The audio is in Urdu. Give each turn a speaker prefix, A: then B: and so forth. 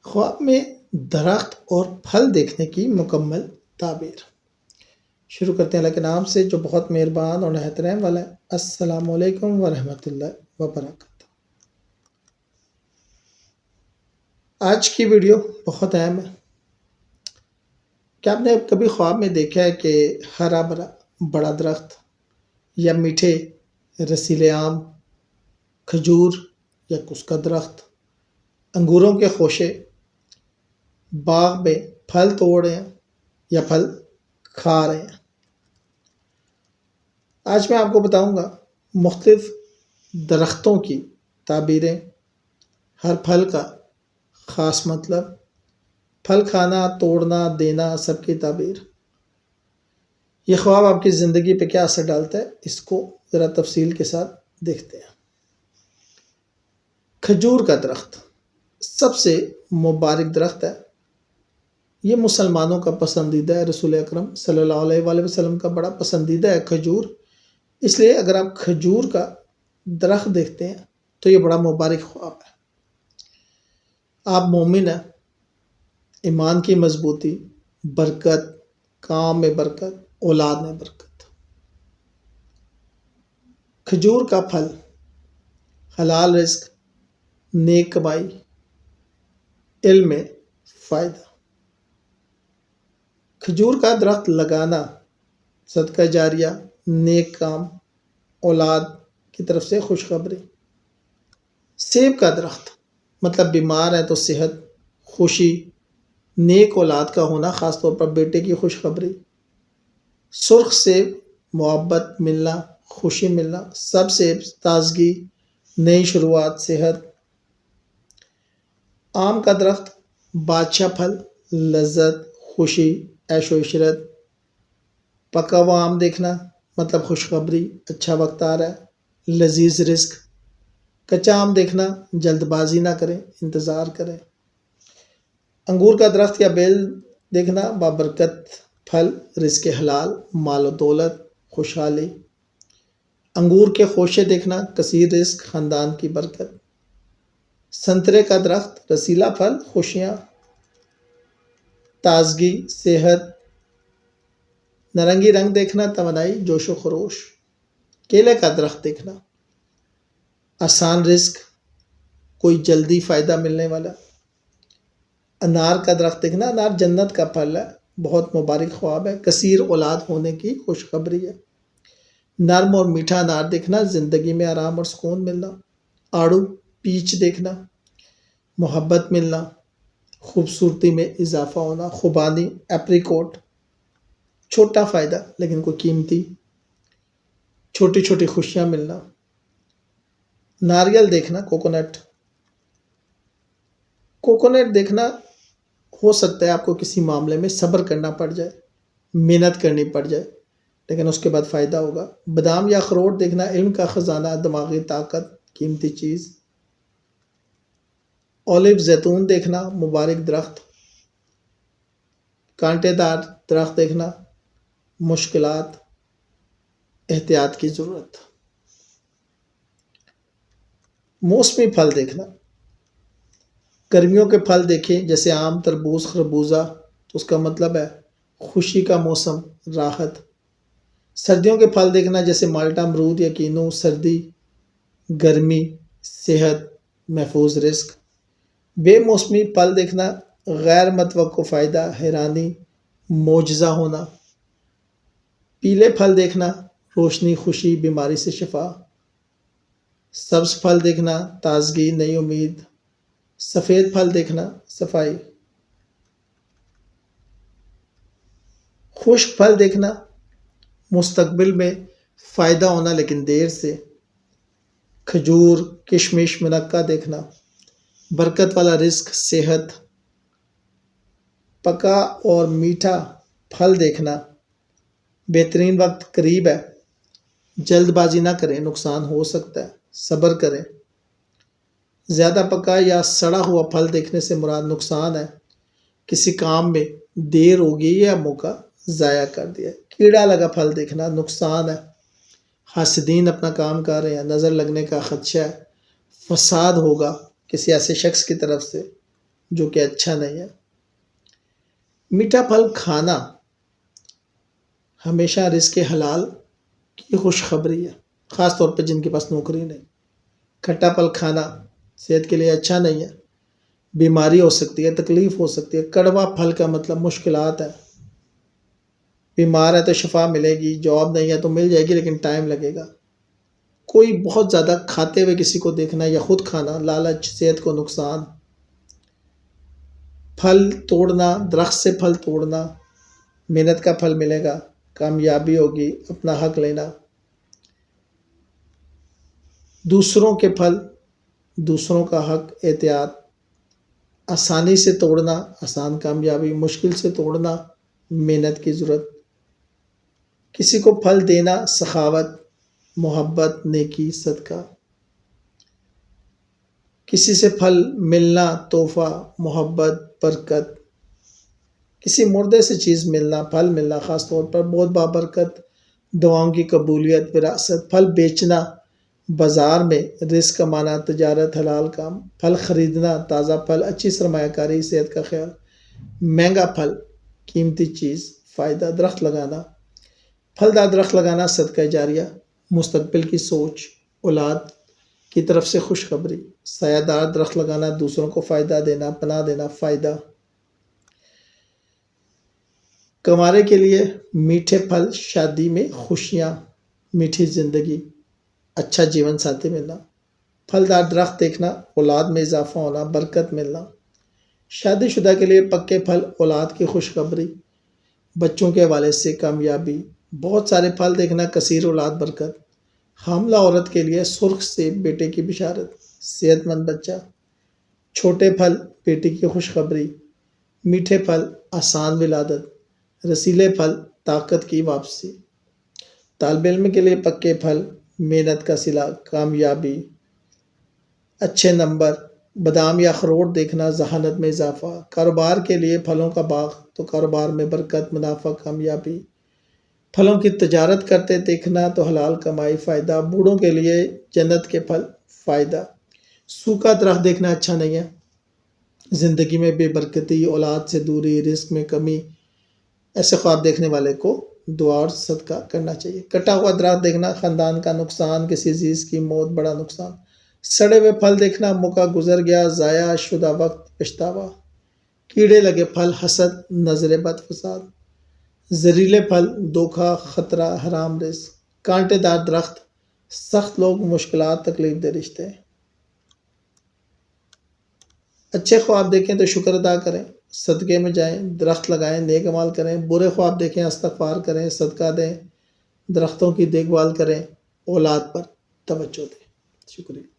A: خواب میں درخت اور پھل دیکھنے کی مکمل تعبیر۔ شروع کرتے ہیں اللہ کے نام سے جو بہت مہربان اور نہایت رحم والا ہے۔ السلام علیکم ورحمۃ اللہ وبرکاتہ۔ آج کی ویڈیو بہت اہم ہے۔ کیا آپ نے کبھی خواب میں دیکھا ہے کہ ہرا بھرا بڑا درخت یا میٹھے رسیلے آم، کھجور یا اس کا درخت، انگوروں کے خوشے باغ میں پھل توڑ رہے ہیں یا پھل کھا رہے ہیں؟ آج میں آپ کو بتاؤں گا مختلف درختوں کی تعبیریں، ہر پھل کا خاص مطلب، پھل کھانا، توڑنا، دینا، سب کی تعبیر۔ یہ خواب آپ کی زندگی پہ کیا اثر ڈالتا ہے، اس کو ذرا تفصیل کے ساتھ دیکھتے ہیں۔ کھجور کا درخت سب سے مبارک درخت ہے۔ یہ مسلمانوں کا پسندیدہ ہے، رسول اکرم صلی اللہ علیہ وآلہ وسلم کا بڑا پسندیدہ ہے کھجور۔ اس لیے اگر آپ کھجور کا درخت دیکھتے ہیں تو یہ بڑا مبارک خواب ہے۔ آپ مومن ہیں، ایمان کی مضبوطی، برکت، کام میں برکت، اولاد میں برکت۔ کھجور کا پھل، حلال رزق، نیک کمائی، علم میں فائدہ۔ کھجور کا درخت لگانا صدقہ جاریہ، نیک کام، اولاد کی طرف سے خوشخبری۔ سیب کا درخت مطلب بیمار ہے تو صحت، خوشی، نیک اولاد کا ہونا، خاص طور پر بیٹے کی خوشخبری۔ سرخ سیب محبت ملنا، خوشی ملنا۔ سب سیب تازگی، نئی شروعات، صحت۔ آم کا درخت بادشاہ پھل، لذت، خوشی، عیش و عشرت۔ پکا ہوا آم دیکھنا مطلب خوشخبری، اچھا وقت آ رہا ہے، لذیذ رزق۔ کچا آم دیکھنا جلد بازی نہ کریں، انتظار کریں۔ انگور کا درخت یا بیل دیکھنا بابرکت پھل، رزق حلال، مال و دولت، خوشحالی۔ انگور کے خوشے دیکھنا کثیر رزق، خاندان کی برکت۔ سنترے کا درخت رسیلا پھل، خوشیاں، تازگی، صحت۔ نارنگی رنگ دیکھنا توانائی، جوش و خروش۔ کیلے کا درخت دیکھنا آسان رزق، کوئی جلدی فائدہ ملنے والا۔ انار کا درخت دیکھنا، انار جنت کا پھل ہے، بہت مبارک خواب ہے، کثیر اولاد ہونے کی خوشخبری ہے۔ نرم اور میٹھا انار دیکھنا زندگی میں آرام اور سکون ملنا۔ آڑو، پیچ دیکھنا محبت ملنا، خوبصورتی میں اضافہ ہونا۔ خوبانی، ایپریکوٹ، چھوٹا فائدہ لیکن کوئی قیمتی، چھوٹی چھوٹی خوشیاں ملنا۔ ناریل دیکھنا کوکونٹ، کوکونٹ دیکھنا ہو سکتا ہے آپ کو کسی معاملے میں صبر کرنا پڑ جائے، محنت کرنی پڑ جائے، لیکن اس کے بعد فائدہ ہوگا۔ بادام یا اخروٹ دیکھنا علم کا خزانہ، دماغی طاقت، قیمتی چیز۔ اولیو زیتون دیکھنا مبارک درخت۔ کانٹے دار درخت دیکھنا مشکلات، احتیاط کی ضرورت۔ موسمی پھل دیکھنا، گرمیوں کے پھل دیکھیں جیسے آم، تربوز، خربوزہ تو اس کا مطلب ہے خوشی کا موسم، راحت۔ سردیوں کے پھل دیکھنا جیسے مالٹا، امرود یا کینو، سردی، گرمی، صحت، محفوظ رزق۔ بے موسمی پھل دیکھنا غیر متوقع فائدہ، حیرانی، معجزہ ہونا۔ پیلے پھل دیکھنا روشنی، خوشی، بیماری سے شفا۔ سبز پھل دیکھنا تازگی، نئی امید۔ سفید پھل دیکھنا صفائی۔ خشک پھل دیکھنا مستقبل میں فائدہ ہونا لیکن دیر سے۔ کھجور، کشمش، منقع دیکھنا برکت والا رزق، صحت۔ پکا اور میٹھا پھل دیکھنا بہترین وقت قریب ہے، جلد بازی نہ کریں، نقصان ہو سکتا ہے، صبر کریں۔ زیادہ پکا یا سڑا ہوا پھل دیکھنے سے مراد نقصان ہے، کسی کام میں دیر ہوگی یا موقع ضائع کر دیا۔ کیڑا لگا پھل دیکھنا نقصان ہے، حاسدین اپنا کام کر رہے ہیں، نظر لگنے کا خدشہ ہے، فساد ہوگا کسی ایسے شخص کی طرف سے۔ جو کہ اچھا نہیں ہے۔ میٹھا پھل کھانا ہمیشہ رزق حلال کی خوشخبری ہے، خاص طور پہ جن کے پاس نوکری نہیں۔ کھٹا پھل کھانا صحت کے لیے اچھا نہیں ہے، بیماری ہو سکتی ہے، تکلیف ہو سکتی ہے۔ کڑوا پھل کا مطلب مشکلات ہے، بیمار ہے تو شفا ملے گی، جاب نہیں ہے تو مل جائے گی لیکن ٹائم لگے گا۔ کوئی بہت زیادہ کھاتے ہوئے کسی کو دیکھنا یا خود کھانا، لالچ، صحت کو نقصان۔ پھل توڑنا، درخت سے پھل توڑنا، محنت کا پھل ملے گا، کامیابی ہوگی، اپنا حق لینا۔ دوسروں کے پھل، دوسروں کا حق، احتیاط، آسانی سے توڑنا، آسان کامیابی، مشکل سے توڑنا، محنت کی ضرورت۔ کسی کو پھل دینا، سخاوت، محبت، نیکی، صدقہ۔ کسی سے پھل ملنا، تحفہ، محبت، برکت۔ کسی مردے سے چیز ملنا، پھل ملنا، خاص طور پر بہت بابرکت، دعاؤں کی قبولیت، وراثت۔ پھل بیچنا، بازار میں رزق کمانا، تجارت، حلال کام۔ پھل خریدنا، تازہ پھل، اچھی سرمایہ کاری، صحت کا خیال۔ مہنگا پھل، قیمتی چیز، فائدہ۔ درخت لگانا، پھلدار درخت لگانا، صدقہ جاریہ، مستقبل کی سوچ، اولاد کی طرف سے خوشخبری۔ سایہ دار درخت لگانا، دوسروں کو فائدہ دینا، پناہ دینا، فائدہ۔ کنوارے کے لیے میٹھے پھل، شادی میں خوشیاں، میٹھی زندگی، اچھا جیون ساتھی ملنا۔ پھلدار درخت دیکھنا، اولاد میں اضافہ ہونا، برکت ملنا۔ شادی شدہ کے لیے پکے پھل، اولاد کی خوشخبری، بچوں کے حوالے سے کامیابی۔ بہت سارے پھل دیکھنا، کثیر اولاد، برکت۔ حاملہ عورت کے لیے سرخ سیب، بیٹے کی بشارت، صحت مند بچہ۔ چھوٹے پھل، بیٹی کی خوشخبری۔ میٹھے پھل، آسان ولادت۔ رسیلے پھل، طاقت کی واپسی۔ طالب علم کے لیے پکے پھل، محنت کا صلہ، کامیابی، اچھے نمبر۔ بادام یا اخروٹ دیکھنا، ذہانت میں اضافہ۔ کاروبار کے لیے پھلوں کا باغ، تو کاروبار میں برکت، منافع، کامیابی۔ پھلوں کی تجارت کرتے دیکھنا تو حلال کمائی، فائدہ۔ بوڑھوں کے لیے جنت کے پھل، فائدہ۔ سوکھا درخت دیکھنا اچھا نہیں ہے، زندگی میں بے برکتی، اولاد سے دوری، رزق میں کمی۔ ایسے خواب دیکھنے والے کو دعا اور صدقہ کرنا چاہیے۔ کٹا ہوا درخت دیکھنا، خاندان کا نقصان، کسی عزیز کی موت، بڑا نقصان۔ سڑے ہوئے پھل دیکھنا، موقع گزر گیا، ضائع شدہ وقت، پچھتاوا۔ کیڑے لگے پھل، حسد، نظر بد، فساد۔ زہریلے پھل، دھوکہ، خطرہ، حرام رزق۔ کانٹے دار درخت، سخت لوگ، مشکلات، تکلیف دہ رشتے۔ اچھے خواب دیکھیں تو شکر ادا کریں، صدقے میں جائیں، درخت لگائیں، نیک عمل کریں۔ برے خواب دیکھیں، استغفار کریں، صدقہ دیں، درختوں کی دیکھ بھال کریں، اولاد پر توجہ دیں۔ شکریہ۔